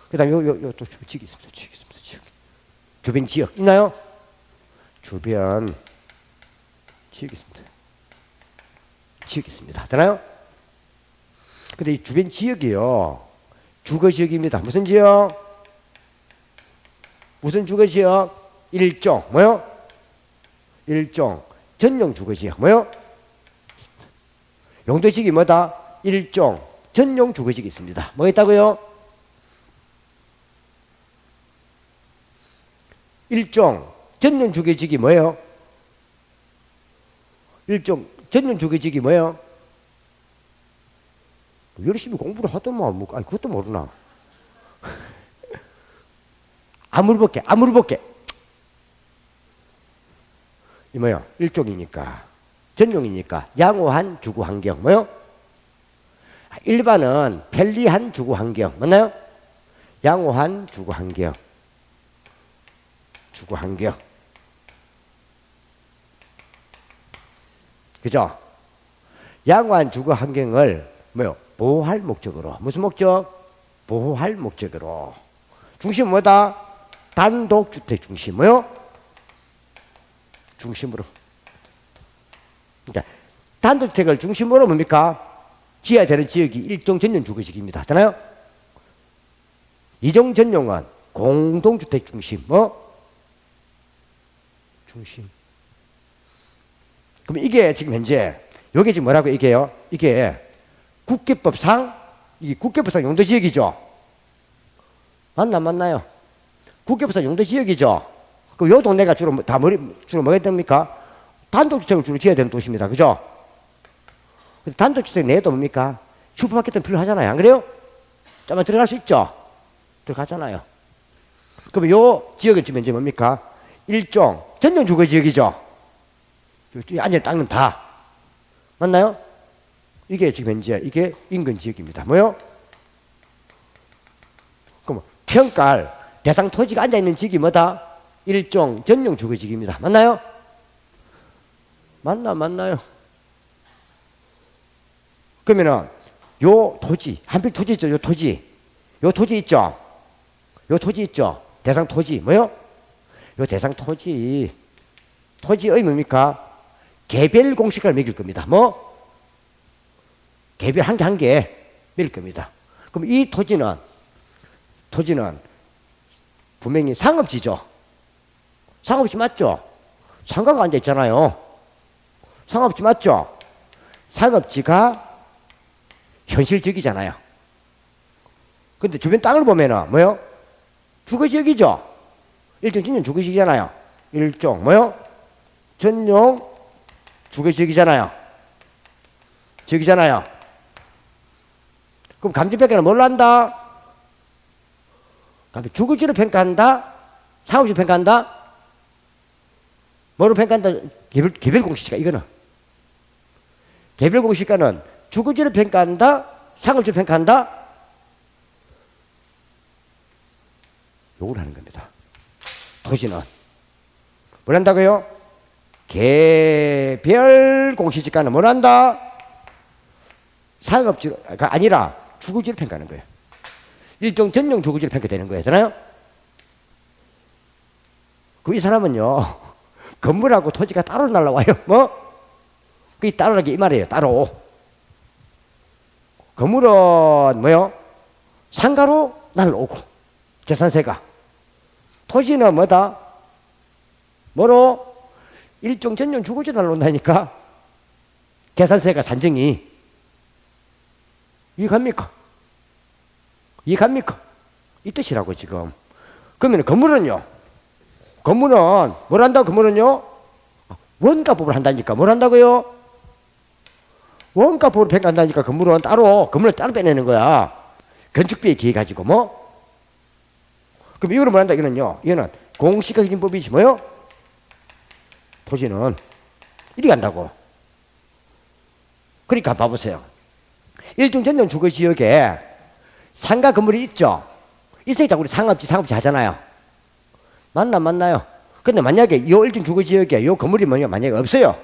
그다음 또 지역이 있습니다. 지역이 있습니다. 지역. 주변 지역 있나요? 주변 지역이 있습니다. 지역이 있습니다. 되나요? 근데 이 주변 지역이요. 주거 지역입니다. 무슨 지역? 무슨 주거 지역? 일종 뭐요? 일종 전용 주거 지역 뭐요? 용도 지역이 뭐다? 일종 전용 주거 지역이 있습니다. 뭐 있다고요? 일종 전용 주거 지역이 뭐예요? 일종 전용 주거 지역이 뭐예요? 열심히 공부를 하더만 뭐 아니 그것도 모르나? 안 물어볼게. 이 뭐요? 일종이니까 전용이니까 양호한 주거 환경 뭐요? 일반은 편리한 주거 환경 맞나요? 양호한 주거 환경. 주거 환경. 그죠? 양호한 주거 환경을 뭐요? 보호할 목적으로. 무슨 목적? 보호할 목적으로. 중심 뭐다? 단독주택 중심. 뭐요? 중심으로. 그러니까 단독주택을 중심으로 뭡니까? 지어야 되는 지역이 일종 전용 주거지역입니다. 되나요? 이종 전용은 공동주택 중심. 중심. 그럼 이게 지금 현재 이게 지금 뭐라고 이게요? 이게 국계법상 이게 국계법상 용도지역이죠. 맞나요? 국계법상 용도지역이죠. 그럼 요 동네가 주로 뭐가 됩니까? 단독주택을 주로 지어야 되는 도시입니다. 그죠? 단독주택 내에도 뭡니까? 슈퍼마켓은 필요하잖아요. 안 그래요? 좀만 들어갈 수 있죠? 들어가잖아요. 그럼 요 지역은 지금 현재 뭡니까? 일종 전용 주거지역이죠. 앉아 땅은 다 맞나요? 이게 지금 현재 이게 인근 지역입니다. 뭐요? 그럼 평가할 대상 토지가 앉아 있는 지역이 뭐다? 일종 전용 주거지역입니다. 맞나요? 맞나요? 그러면은 요 토지 한필 토지 있죠? 요 토지 있죠? 요 토지 있죠? 대상 토지 뭐요? 요 대상 토지의 뭡니까? 개별 공시가를 매길 겁니다. 뭐? 개별 한 개 매길 겁니다. 그럼 이 토지는 분명히 상업지죠. 상업지 맞죠? 상가가 앉아 있잖아요. 상업지 맞죠? 상업지가 현실적이잖아요. 근데 주변 땅을 보면은 뭐요? 주거지역이죠. 일종 진영 주거지역이잖아요. 일종 뭐요? 전용 주거지역이잖아요. 지역이잖아요. 그럼 감정평가는 뭘로 한다? 주거지로 평가한다? 상업지로 평가한다? 뭐로 평가한다? 개별공시지가 이거는. 개별공시가는 주거지로 평가한다? 상업지로 평가한다? 요걸 하는 겁니다. 토지는 뭘 한다고요? 개별 공시지가는 뭘 한다? 상업지로 아니라 주거지를 평가하는 거예요. 일종 전용 주거지를 평가되는 거잖아요. 그 이 사람은요 건물하고 토지가 따로 날라와요. 뭐? 그게 따로라는 게 이 말이에요. 따로. 건물은 뭐요? 상가로 날라오고 재산세가. 토지는 뭐다? 뭐로? 일종 전용 주거지로 날라온다니까. 재산세가 산정이. 이해갑니까? 이해갑니까? 이 뜻이라고 지금. 그러면 건물은요? 건물은 뭘 한다고? 건물은요? 원가법을 한다니까. 뭘 한다고요? 원가법으로 평가한다니까. 건물은 따로 빼내는 거야. 건축비에 기해 가지고 뭐? 그럼 이거는 뭘 한다? 이거는요. 이거는 공시가 기준법이지 뭐요? 토지는 이리 간다고. 그러니까 봐보세요. 일종 전용 주거지역에 상가 건물이 있죠. 있어야 자꾸 우리 상업지 하잖아요. 맞나요? 근데 만약에 이 일종 주거지역에 이 건물이 뭐냐 만약에 없어요.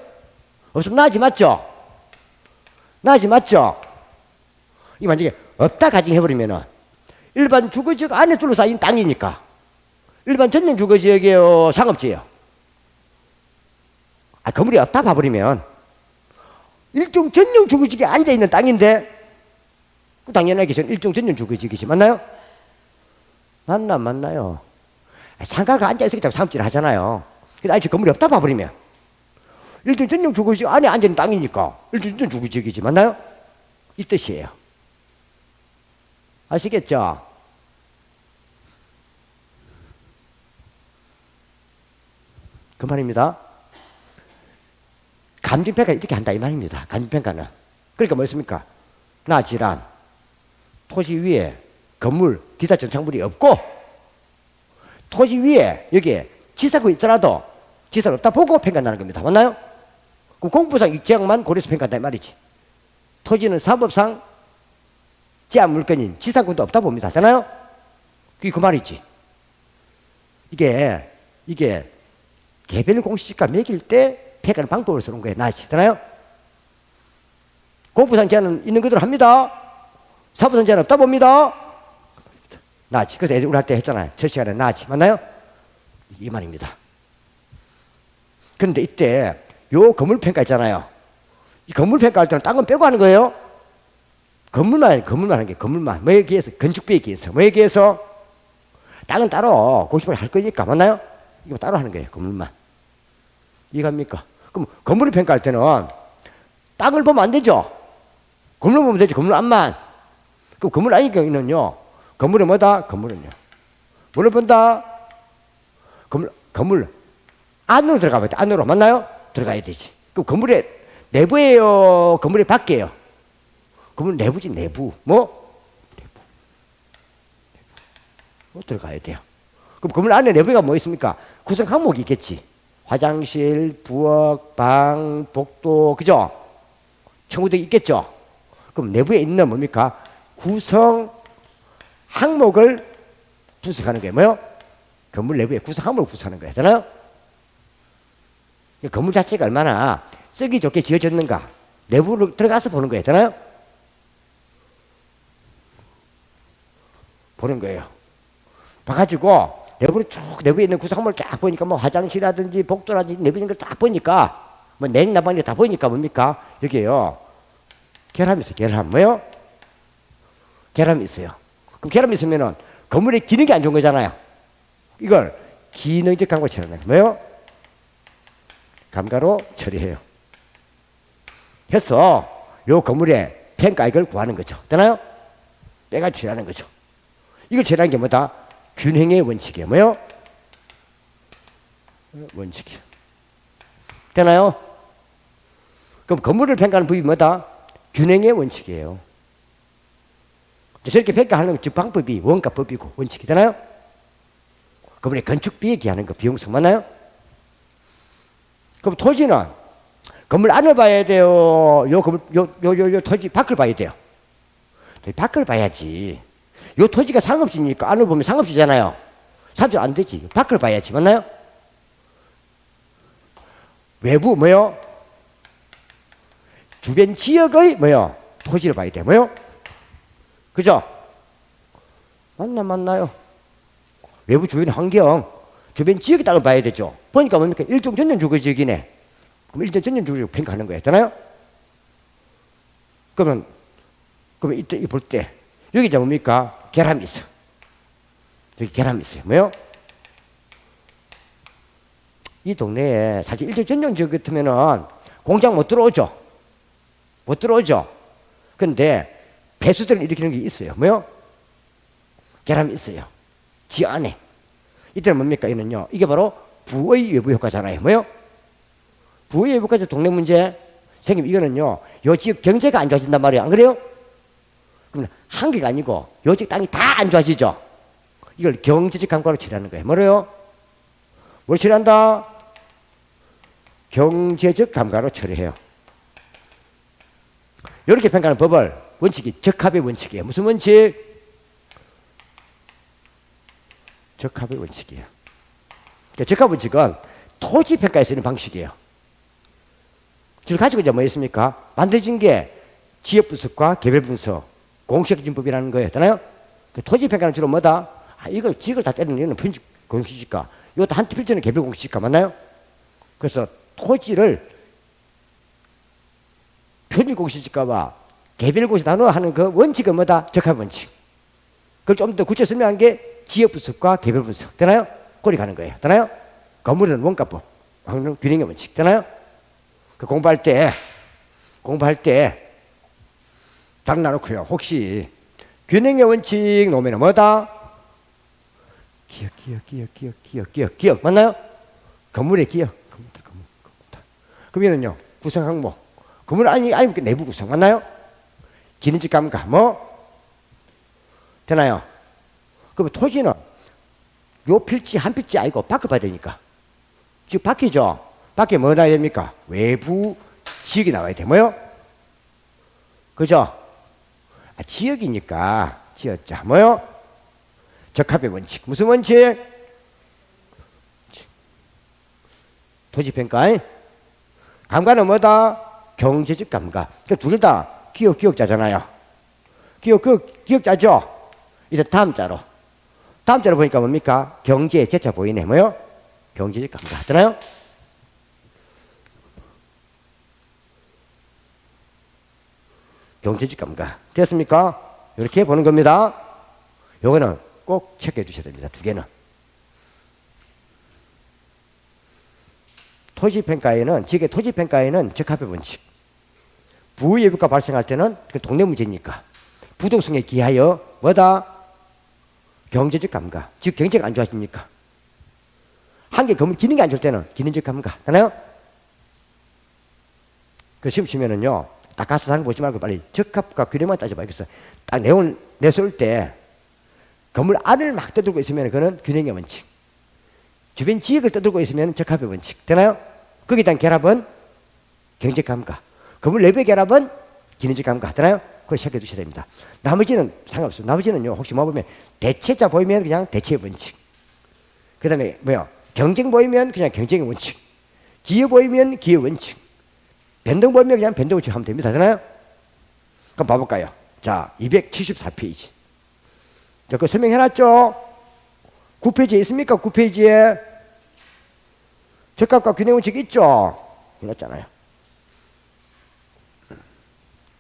없으면 나지 맞죠? 나지 맞죠? 이 만약에 없다 가정해버리면은 일반 주거지역 안에 둘러싸인 땅이니까 일반 전용 주거지역이에요, 상업지예요? 건물이 없다 봐버리면 일종 전용 주거지역에 앉아있는 땅인데 당연하게 저는 일종 전용 주거지역이지. 맞나요? 맞나요? 상가가 앉아있으니까 자꾸 상업지를 하잖아요. 근데 아직 건물이 없다 봐버리면 일종 전용 주거지역 안에 앉아있는 땅이니까 일종 전용 주거지역이지. 맞나요? 이 뜻이에요. 아시겠죠? 그 말입니다. 감정평가 이렇게 한다 이 말입니다. 감정평가는. 그러니까 뭐였습니까? 나 질환 토지 위에 건물 기타 전창물이 없고 토지 위에 여기에 지사가 있더라도 지사가 없다 보고 평가한다는 겁니다. 맞나요? 그럼 공부상 이 지역만 고려해서 평가한다 이 말이지. 토지는 사법상 제한 물건인 지상권도 없다 봅니다. 하잖아요? 그게 그 말이지. 이게 개별 공시지가 매길 때 평가하는 방법을 쓰는 거예요. 나지. 하잖아요? 공부상 제한은 있는 그대로 합니다. 사법상 제한 없다 봅니다. 나지. 그래서 애들 우리 할 때 했잖아요. 첫 시간에 나지. 맞나요? 이 말입니다. 그런데 이때 요 건물 평가 있잖아요. 이 건물 평가할 때는 딴 건 빼고 하는 거예요. 건물만 하는 게 건물만. 뭐에 기해서? 건축비에 기해서. 뭐에 기해서? 땅은 따로 고시벌 할 거니까. 맞나요? 이거 따로 하는 거예요. 건물만. 이해갑니까? 그럼 건물을 평가할 때는 땅을 보면 안 되죠. 건물 보면 되지. 건물 안만. 그럼 건물 아닌 경우는요. 건물은 뭐다? 건물은요. 뭐를 본다? 건물 안으로 들어가봐야 돼. 안으로. 맞나요? 들어가야 되지. 그럼 건물의 내부예요? 건물의 밖이에요? 건물 내부지. 내부. 뭐? 내부. 들어가야 돼요. 그럼 건물 안에 내부가 뭐 있습니까? 구성 항목이 있겠지. 화장실, 부엌, 방, 복도, 그죠? 청구대가 있겠죠? 그럼 내부에 있는 뭡니까? 구성 항목을 분석하는 거예요. 뭐요? 건물 내부에 구성 항목을 분석하는 거예요. 되나요? 건물 자체가 얼마나 쓰기 좋게 지어졌는가 내부로 들어가서 보는 거예요. 되나요? 보는 거예요. 봐가지고 내부로 쭉 내부에 있는 구성물을 쫙 보니까 뭐 화장실이라든지 복도라든지 내부에 있는 걸 쫙 보니까 뭐 냉난방이 다 보니까 뭡니까? 여기에요. 결함이 있어요. 결함. 뭐요? 결함이 있어요. 그럼 결함이 있으면은 건물의 기능이 안 좋은 거잖아요. 이걸 기능적 감가 처리해요. 뭐요? 감가로 처리해요. 해서 요 건물의 평가액을 구하는 거죠. 되나요? 내가 처리하는 거죠. 이걸 처리하는 게 뭐다? 균형의 원칙이에요. 뭐요? 원칙이야. 되나요? 그럼 건물을 평가하는 법이 뭐다? 균형의 원칙이에요. 저렇게 평가하는 즉 방법이 원가법이고 원칙이 되나요? 그분의 건축비 얘기하는 거 비용성 맞나요? 그럼 토지는 건물 안을 봐야 돼요. 요 건물 요 토지 밖을 봐야 돼요. 밖을 봐야지. 요 토지가 상업지니까 안을 보면 상업지잖아요. 상업지 안 되지. 밖을 봐야지 맞나요? 외부 뭐요? 주변 지역의 뭐요? 토지를 봐야 돼. 뭐요? 그죠? 맞나요? 외부 주변 환경, 주변 지역에 따라 봐야 되죠. 보니까 뭡니까? 일종 전년 주거 지역이네. 그럼 일종 전년 주거 지역 평가하는 거예요. 되나요? 그러면 이때 볼 때 여기 이제 뭡니까? 계람이 있어. 여기 계람이 있어요. 뭐요? 이 동네에 사실 일종 전용 지역 같으면은 공장 못 들어오죠. 못 들어오죠. 근데 폐수들을 일으키는 게 있어요. 뭐요? 계람이 있어요. 지역 안에. 이때는 뭡니까? 이는요. 이게 바로 부의 외부 효과잖아요. 뭐요? 부의 외부 효과죠. 동네 문제. 선생님 이거는요. 요 지역 경제가 안 좋아진단 말이에요. 안 그래요? 그럼 한 개가 아니고 요 지역 땅이 다 안 좋아지죠. 이걸 경제적 감가로 처리하는 거예요. 뭐래요? 뭘 처리한다? 경제적 감가로 처리해요. 이렇게 평가하는 법을 원칙이 적합의 원칙이에요. 무슨 원칙? 적합의 원칙이에요. 적합 원칙은 토지 평가에 쓰는 방식이에요. 지금 가지고 이제 뭐 있습니까? 만들어진 게 지역 분석과 개별 분석, 공시기준법이라는 거예요. 되나요? 토지 평가는 주로 뭐다? 이걸 지역을 다 때리는 이유는 편집 공시지가. 이것도 한 필지는 개별 공시지가 맞나요? 그래서 토지를 편집 공시지가와 개별 공시 나누어 하는 그 원칙은 뭐다? 적합 원칙. 그걸 좀 더 구체 설명한 게 지역 분석과 개별 분석. 되나요? 꼬리 가는 거예요. 되나요? 건물은 원가법, 균형의 원칙. 되나요? 그 공부할 때 딱 나놓고요. 혹시 균형의 원칙 놓으면 뭐다? 기억. 맞나요? 건물의 기억. 그러면은요, 구성 항목. 건물 아니 내부 구성. 맞나요? 기능적 감가. 뭐? 되나요? 그럼 토지는 요 필지 한 필지 아니고 밖을 봐야 되니까. 즉, 밖이죠? 밖에 뭐 나와야 됩니까? 외부 지역이 나와야 돼. 뭐요? 그죠? 지역이니까 지었자. 뭐요? 적합의 원칙. 무슨 원칙? 토지평가. 감가는 뭐다? 경제적 감가. 그러니까 둘 다 기억자잖아요. 기억자죠? 이제 다음 자로 보니까 뭡니까? 경제 제자 보이네. 뭐요? 경제적 감가. 하잖아요? 경제적 감가. 됐습니까? 이렇게 보는 겁니다. 요거는 꼭 체크해 주셔야 됩니다. 두 개는. 토지평가에는, 지역의 토지평가에는 적합의 원칙. 부의예비가 발생할 때는 그 동네 문제니까 부동성에 기하여 뭐다? 경제적 감가. 즉 경제가 안 좋아지니까. 한 개 건물 기능이 안 좋을 때는 기능적 감가. 하나요? 그 시험 치면은요. 딱 가서 다른 거 보지 말고 빨리 적합과 균형만 따져봐야겠어. 딱 내용을 내세울 때 건물 안을 막 떠들고 있으면 그는 균형의 원칙. 주변 지역을 떠들고 있으면 적합의 원칙. 되나요? 거기에 대한 결합은 경제적 감가. 건물 내부의 결합은 기능적 감가. 되나요? 그걸 시작해 두셔야 됩니다. 나머지는 상관없어요. 나머지는요. 혹시 뭐 보면 대체자 보이면 그냥 대체의 원칙. 그 다음에 뭐요? 경쟁 보이면 그냥 경쟁의 원칙. 기여 보이면 기여 원칙. 변동 보이면 그냥 변동 원칙 하면 됩니다. 되나요? 그럼 봐볼까요? 자, 274페이지. 자, 그거 설명해놨죠? 9페이지에 있습니까? 9페이지에. 적합과 균형 원칙 있죠? 해놨잖아요.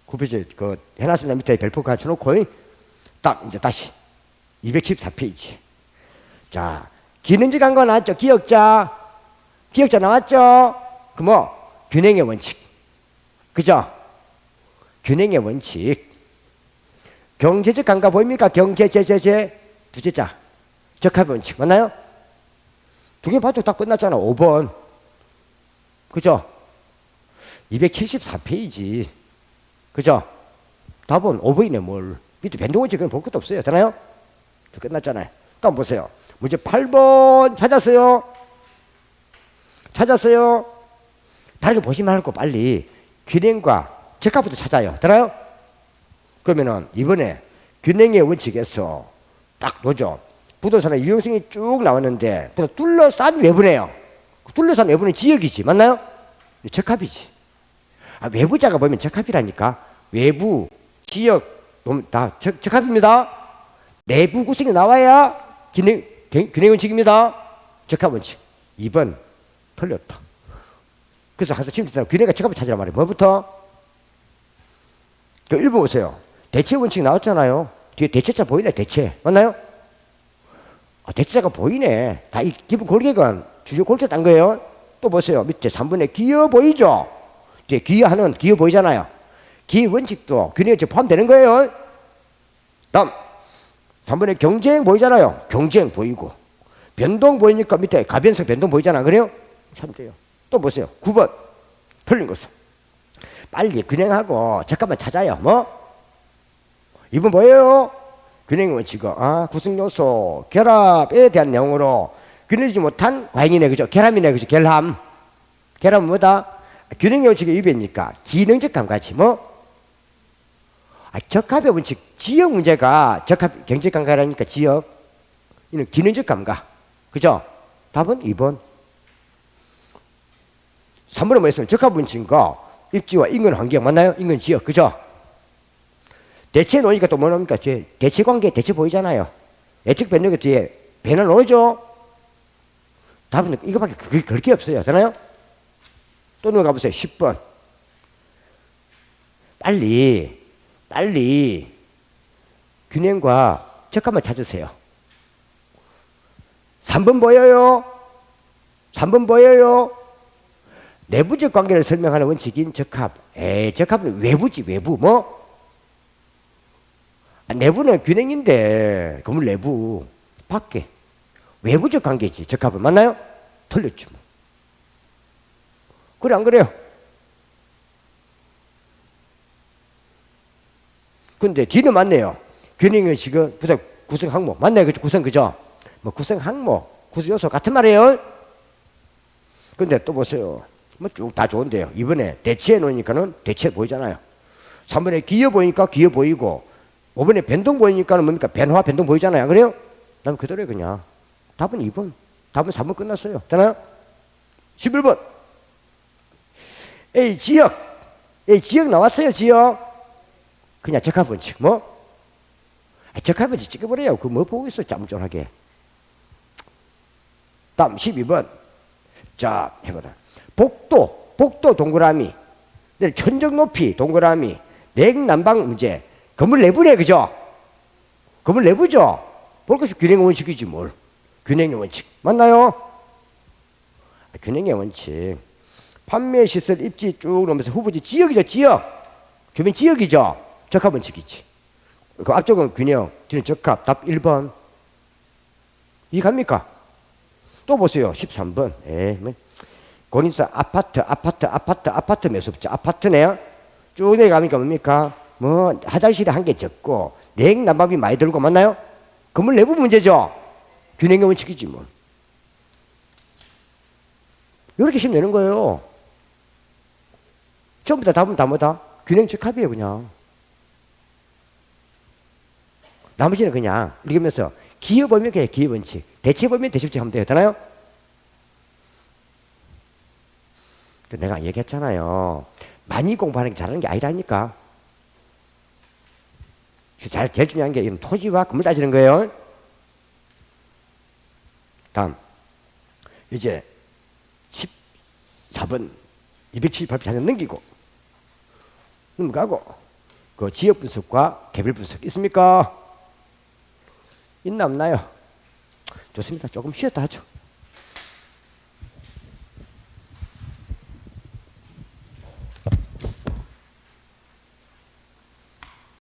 9페이지에 그 해놨습니다. 밑에 별표 갖춰놓고 딱 이제 다시 214페이지. 자, 기능적 감가 나왔죠? 기억자 나왔죠? 그 뭐? 균형의 원칙. 그죠? 균형의 원칙. 경제적 감가 보입니까? 경제제제제 두제자. 적합의 원칙 맞나요? 두 개 봐도 다 끝났잖아. 5번. 그죠? 274페이지. 그죠? 답은 5번이네 뭘. 밑에 변동원칙은 볼 것도 없어요. 되나요? 끝났잖아요. 다음 보세요. 문제 8번 찾았어요? 찾았어요? 다르게 보시면 할 거 빨리 균형과 적합부터 찾아요. 되나요? 그러면은 이번에 균형의 원칙에서 딱 놓죠. 부동산의 유용성이 쭉 나왔는데 둘러싼 외부네요. 둘러싼 외부는 지역이지. 맞나요? 적합이지. 아, 외부자가 보면 적합이라니까. 외부, 지역 다 적합입니다. 내부 구성이 나와야 균형 원칙입니다. 적합 원칙. 2번 틀렸다. 그래서 항상 지금 균형과 적합을 찾으란 말이에요. 뭐부터? 그 1번 보세요. 대체 원칙 나왔잖아요. 뒤에 대체자 보이네. 대체. 맞나요? 아, 대체자가 보이네. 다 이 기본 골격은 주요 골자 딴 거예요. 또 보세요. 밑에 3번에 기여 보이죠? 뒤에 기여하는 기여 보이잖아요. 기여 원칙도 균형에 포함되는 거예요. 다음 3번에 경쟁 보이잖아요. 경쟁 보이고 변동 보이니까 밑에 가변성 변동 보이잖아. 그래요? 참 돼요. 또 보세요. 9번 틀린 것은 빨리 균형하고 잠깐만 찾아요. 뭐? 2번 뭐예요? 균형 원칙은 구성요소 결합에 대한 내용으로 균형이지 못한 과잉이네. 그죠? 결함이네. 그죠? 결함. 결함은 뭐다? 균형의 원칙의 위배니까 기능적 감가치. 뭐? 적합의 원칙, 지역 문제가 적합, 경제적 감가라니까 지역. 이는 기능적 감가. 그죠? 답은 2번. 3번은 뭐였어요? 적합 원칙과 입지와 인근 환경. 맞나요? 인근 지역. 그죠? 대체 놓으니까 또 뭐 나옵니까? 대체 관계, 대체 보이잖아요. 예측 변동에 뒤에 변화 놓죠? 답은 이거밖에 그럴 게 없어요. 되나요? 또 넘어가 보세요. 10번. 빨리 균형과 적합만 찾으세요. 3번 보여요? 3번 보여요? 내부적 관계를 설명하는 원칙인 적합. 적합은 외부지, 외부. 뭐? 내부는 균형인데, 건물 내부. 밖에. 외부적 관계지, 적합은. 맞나요? 틀렸죠. 그래, 안 그래요? 근데 뒤는 맞네요. 균형은 지금 구성 항목. 맞나요? 그죠? 구성, 그죠? 뭐 구성 항목, 구성 요소 같은 말이에요. 근데 또 보세요. 뭐 쭉 다 좋은데요. 이번에 대체해 놓으니까는 대체 보이잖아요. 3번에 기여 보이니까 기여 보이고, 5번에 변동 보이니까는 뭡니까? 변화, 변동 보이잖아요. 그래요? 난 그대로요, 그냥. 답은 2번. 답은 3번 끝났어요. 되나요? 11번. 지역. 지역 나왔어요, 지역. 그냥 적합 원칙. 뭐? 적합 원칙 찍어버려요. 그 뭐 보고 있어, 짬쫄하게. 다음 12번. 자, 해보자. 복도 동그라미. 천정 높이 동그라미. 냉난방 문제. 건물 내부네, 그죠? 건물 내부죠? 볼 것이 균형의 원칙이지, 뭘. 균형의 원칙. 맞나요? 균형의 원칙. 판매 시설 입지 쭉 오면서 후보지 지역이죠, 지역. 주변 지역이죠. 적합 원칙이지. 그 앞쪽은 균형, 뒤는 적합. 답 1번. 이해갑니까? 또 보세요. 13번. 공인사 아파트 매수업자. 아파트네요. 쭉 내려가니까 뭡니까? 뭐 화장실에 한 개 적고 냉난방비 많이 들고. 맞나요? 건물 내부 문제죠. 균형의 원칙이지 뭐. 이렇게 시면 되는 거예요. 처음부터 답은 다 뭐다? 균형 적합이에요, 그냥. 나머지는 그냥 읽으면서 기여 보면 그냥 기여 원칙, 대체 보면 대체 원칙 하면 돼요. 되나요? 내가 얘기했잖아요. 많이 공부하는 게 잘하는 게 아니라니까. 제일 중요한 게 이런 토지와 건물 따지는 거예요. 다음 이제 14번 278편 넘기고 넘어가고 그 지역 분석과 개별 분석 있습니까? 있나 없나요? 좋습니다. 조금 쉬었다 하죠.